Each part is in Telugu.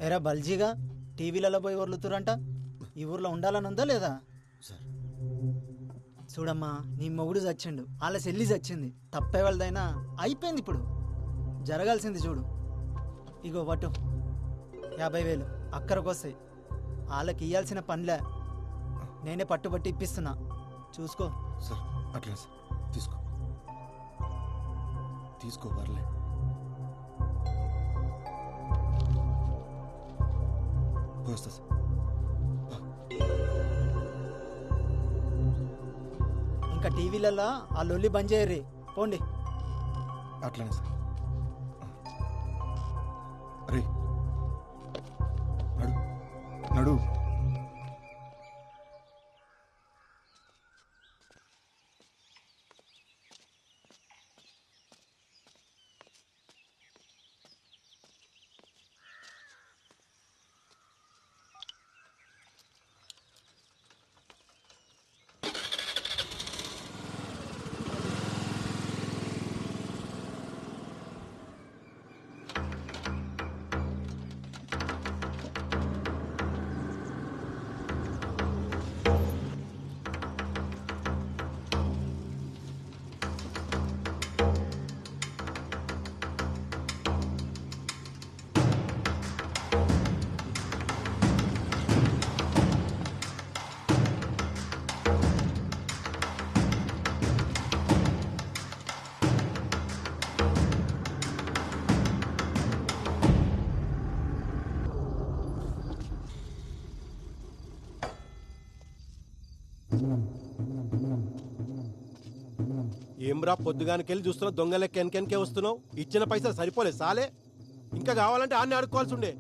ఎరా బల్జీగా టీవీలలో పోయి వర్లుతురంట. ఈ ఊర్లో ఉండాలని ఉందా లేదా? సార్ చూడమ్మా, నీ మొగుడు చచ్చిండు, వాళ్ళ చెల్లి చచ్చింది, తప్పే వాళ్ళదైనా అయిపోయింది. ఇప్పుడు జరగాల్సింది చూడు. ఇగో పట్టు 50,000 అక్కరకు వస్తాయి. వాళ్ళకి ఇవ్వాల్సిన పనిలే, నేనే పట్టుబట్టి ఇప్పిస్తున్నా, చూసుకో. సార్ అట్లా సార్ తీసుకో తీసుకో పర్లే. వస్తా సార్. ఇంకా టీవీలలో ఆ లొల్లి బంద్ చేయర్రి, పోండి. అట్లానే సార్. అరే నడు నడు. ఏమ్రా పొద్దుగానికెళ్ళి చూస్తున్నావు, దొంగ లెక్క వెనకెనకే వస్తున్నావు. ఇచ్చిన పైసలు సరిపోలేదు సాలే, ఇంకా కావాలంటే ఆన్ని ఆడుకోవాల్సి ఉండే.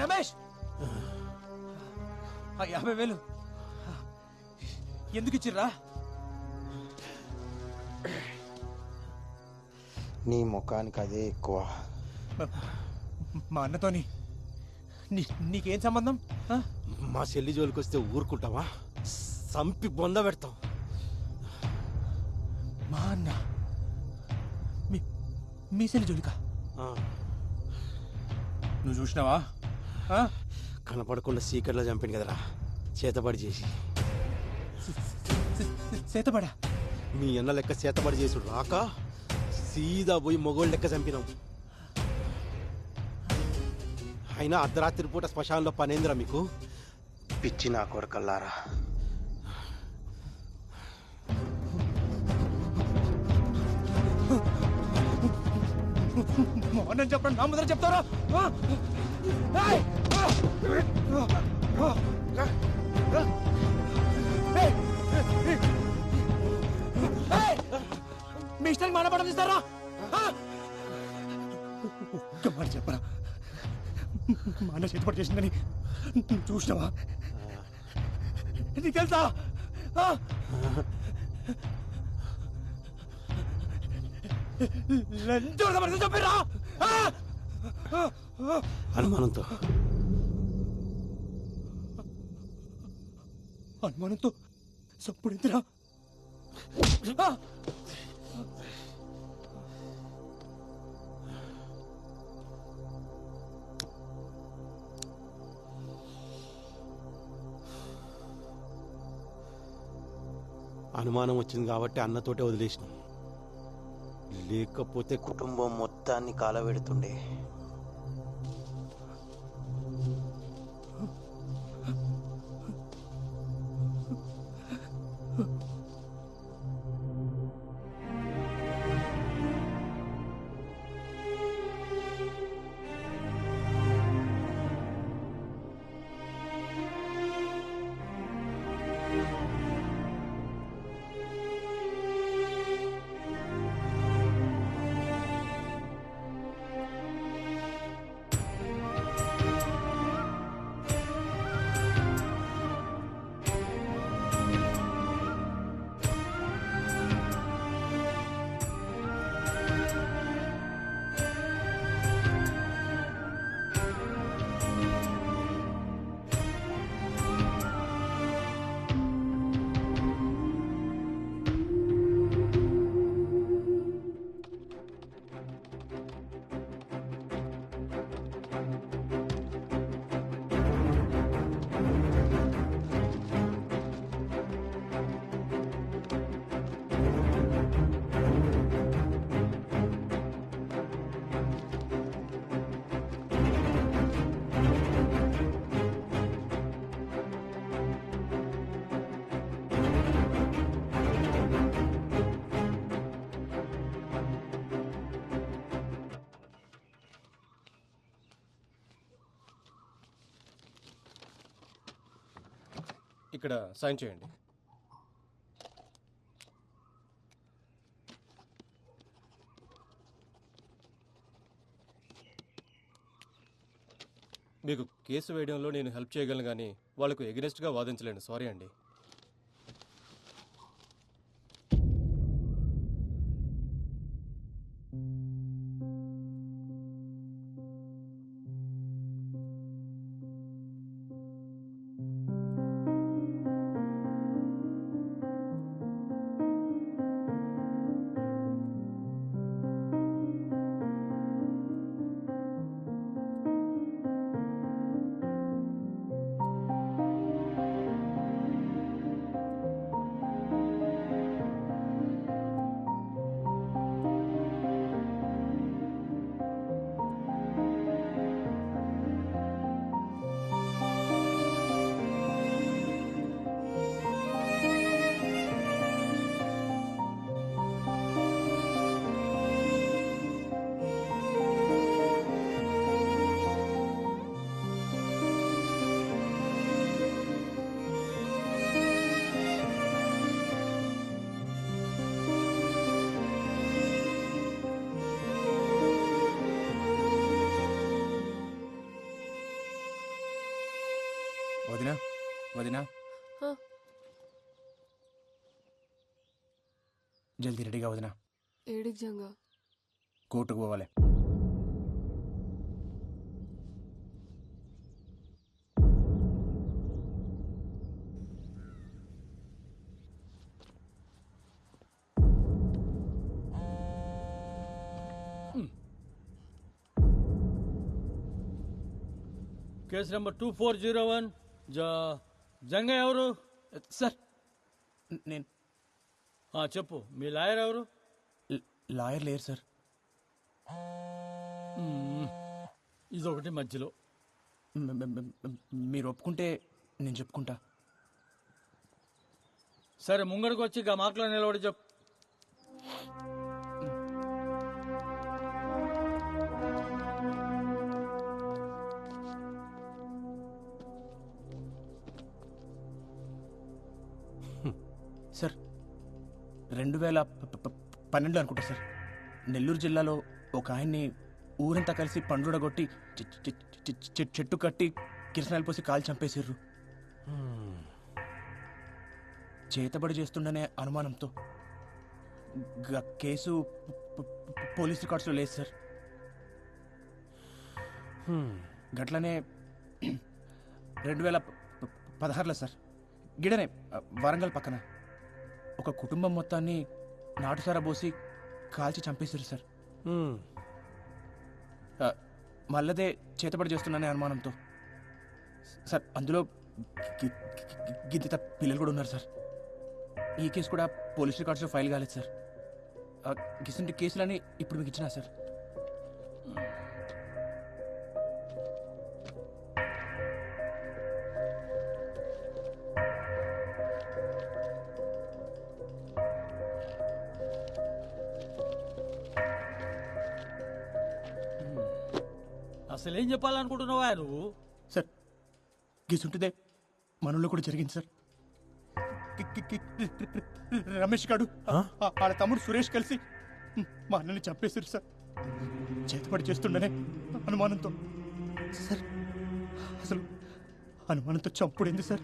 రమేష్, 50,000 ఎందుకు ఇచ్చిర్రా? నీ ముఖానికి అదే ఎక్కువ. మా అన్నతోని నీకేం సంబంధం? మా చెల్లి జోలికి వస్తే ఊరుకుంటావా? సంపి బొంద పెడతాం. మా అన్న మీ సెల్లి జోలికా? నువ్వు చూసినావా? కనపడకుండా సీకర్లో చంపిండు కదరా, చేతబడి చేసి. చేతబడా? మీ అన్న లెక్క చేతబడి చేసుడు రాక సీదా పోయి మొగోళ్ళ లెక్క చంపినాం. అయినా అర్ధరాత్రి పూట శ్మశానంలో పనేంద్రా మీకు? పిచ్చి నా కొడుకల్లారా. మోహన్ చెప్పండి, నా ముందర చెప్తారా? మీ ఇష్టానికి మానపడం తీస్తారా? మాట చెప్పరా, మా అన్న చేతిపడి చేసిందని చూసినావా? నీకు తెలుసా? చెప్పిరా? అనుమానంతో అనుమానంతో సప్పుడెందురా? అనుమానం వచ్చింది కాబట్టి అన్నతోటే వదిలేసిన, లేకపోతే కుటుంబం మొత్తాన్ని కాలబెడుతుండే. ఇక్కడ సైన్ చేయండి. మీకు కేసు వేయడంలో నేను హెల్ప్ చేయగలను, కానీ వాళ్ళకు ఎగనెస్ట్గా వాదించలేను. సారీ అండి. వదినా వదినా జల్దీ రెడీగా వదినా. ఏడికి జంగా కోర్టుకు పోవాలి. కేసు నెంబర్ 2401 జంగ ఎవరు? సార్ నేను చెప్పు, మీ లాయర్ ఎవరు? లాయర్ లేరు సార్. ఇదొకటి మధ్యలో. మీరు ఒప్పుకుంటే నేను చెప్పుకుంటా. సరే, ముంగడికి వచ్చి ఇక మాటలో నిలబడి చెప్పు. సార్ 2012 అనుకుంటా సార్, నెల్లూరు జిల్లాలో ఒక ఆయన్ని ఊరంతా కలిసి పండుడగొట్టి చెట్టు కట్టి కిరసనాయలు పోసి కాలు చంపేసిర్రు. చేతబడి చేస్తుండనే అనుమానంతో కేసు పోలీస్ రికార్డ్స్లో లేదు సార్. గట్లనే 2016లో సార్, గిడనే వరంగల్ పక్కన ఒక కుటుంబం మొత్తాన్ని నాటుసారా పోసి కాల్చి చంపేశారు సార్. మళ్ళదే చేతబడి చేస్తున్నానే అనుమానంతో సార్. అందులో గిద్దిత పిల్లలు కూడా ఉన్నారు సార్. ఈ కేసు కూడా పోలీస్ రికార్డ్స్లో ఫైల్ కాలేదు సార్. గిసంటి కేసులని ఇప్పుడు మీకు ఇచ్చినా సార్. అసలు ఏం చెప్పాలనుకుంటున్నావా నువ్వు? సార్ గిసుంటిదే మనలో కూడా జరిగింది సార్. రమేష్ గారు వాళ్ళ తమ్ముడు సురేష్ కలిసి మా అన్నని చంపేశారు సార్. చేతిపడి చేస్తుండనే అనుమానంతో. సార్ అసలు అనుమానంతో చంపుడైంది సార్.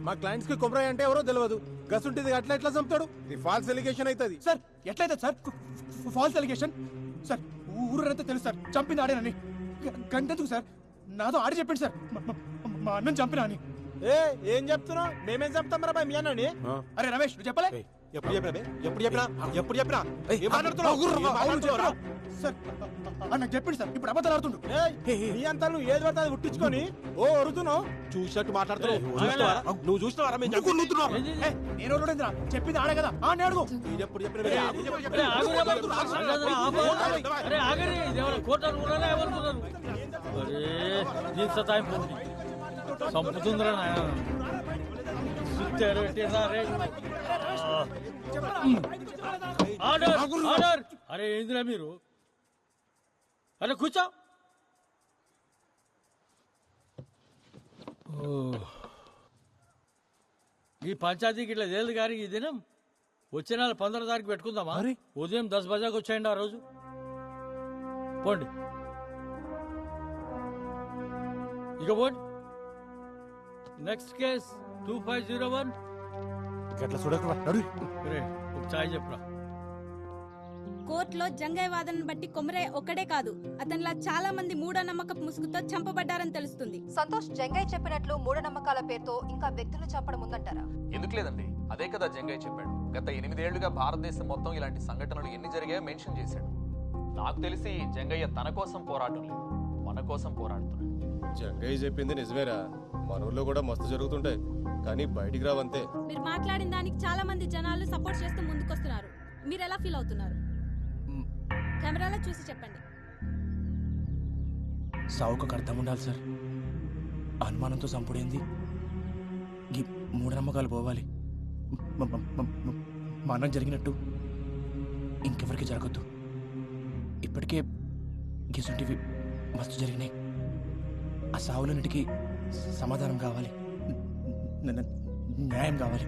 మా క్లయింట్స్ కి కొమరయ్య అంటే ఎవరో తెలియదు, గసుంటిది అట్లా ఎట్లా చంపుతాడు? ఇది ఫాల్స్ ఎలిగేషన్ అవుతుంది. సార్ ఎట్లయితే సార్ ఫాల్స్ అలిగేషన్? సార్ ఊరంతా తెలుసు సార్ చంపింది ఆడేనని. గంటెందుకు సార్, నాతో ఆడి చెప్పండి సార్ మా అన్నం చంపినా అని. ఏం చెప్తున్నావు? మేమేం చెప్తాం రా మీ అన్నని? అరే రమేష్ నువ్వు చెప్పలే? ఎప్పుడు చెప్పినా బే? ఎప్పుడు చెప్పినా ఏం మాట్లాడుతున్నావు? ఏం మాట్లాడుతున్నావురా? సార్ నాకు చెప్పింది సార్, ఇప్పుడు అబద్ధాలు ఆడుతుండు. నీ అంతా నువ్వు ఏది పడితే అది పుట్టించుకొని అరుతున్నావు. చూసినట్టు మాట్లాడుతున్నావు. నువ్వు చూసినావా? మేము చదువుకుంటున్నాం. నేను ఎవరుడేంద్రా? చెప్పింది ఆడే కదా ఆ అడుగు. ఎప్పుడు అరే ఆగరే, ఇదేమైనా కోర్టు అనుకున్నారా ఏమనుకున్నారు? అరే దీని సతాయింపు చంపుతుందిరా నాయన. సుత్తారు పెట్టేదా రే? Order order. అరే ఏందిరా మీరు? అరే కూర్చో. ఈ పంచాయతీకి ఇట్లా తేలిదు కానీ ఈ దినం వచ్చే నెల 15 తారీఖు పెట్టుకుందామా? ఉదయం 10 బజాకి వచ్చేయండి ఆ రోజు. పోండి ఇక పోండి. Next case 2501. ఎట్లా చూడకు నడు. రే ఒక చాయ్ చెప్పురా. కోర్టులో జంగయ్య వాదనను బట్టి కొమరయ్య ఒక్కడే కాదు, అతనిలా చాలా మంది మూఢనమ్మకపు ముసుగుతో చంపబడ్డారని తెలుస్తుంది. సంతోష్, జంగయ్య చెప్పినట్లు మూఢనమ్మకాల పేరుతో ఇంకా వ్యక్తులు చంపడం ఉందంటారా? ఎందుకు లేదండి, అదే కదా జంగయ్య చెప్పాడు. గత 8 ఏళ్లుగా భారతదేశం మొత్తం ఇలాంటి సంఘటనలు ఎన్ని జరిగాయో మెన్షన్ చేశాడు. నాకు తెలిసి జంగయ్య తన కోసం పోరాటం లేదు, మన కోసం పోరాడుతున్నాడు. జంగయ్య చెప్పింది నిజమేరా, మన ఊళ్ళో కూడా మస్తు జరుగుతుంటాయి కానీ బయటికి రావంతే. మీరు మాట్లాడిన దానికి చాలా మంది జనాలు సపోర్ట్ చేస్తూ ముందుకొస్తున్నారు. మీరు ఎలా ఫీల్ అవుతున్నారు? కెమెరాలో చూసి చెప్పండి. సావుకు అర్థం ఉండాలి సార్. అనుమానంతో చంపుడేంది? ఈ మూఢనమ్మకాలు పోవాలి. మా అన్నం జరిగినట్టు ఇంకెవరికి జరగద్దు. ఇప్పటికే గిసుంటివి మస్తు జరిగినాయి. ఆ సావులన్నిటికీ సమాధానం కావాలి, న్యాయం కావాలి.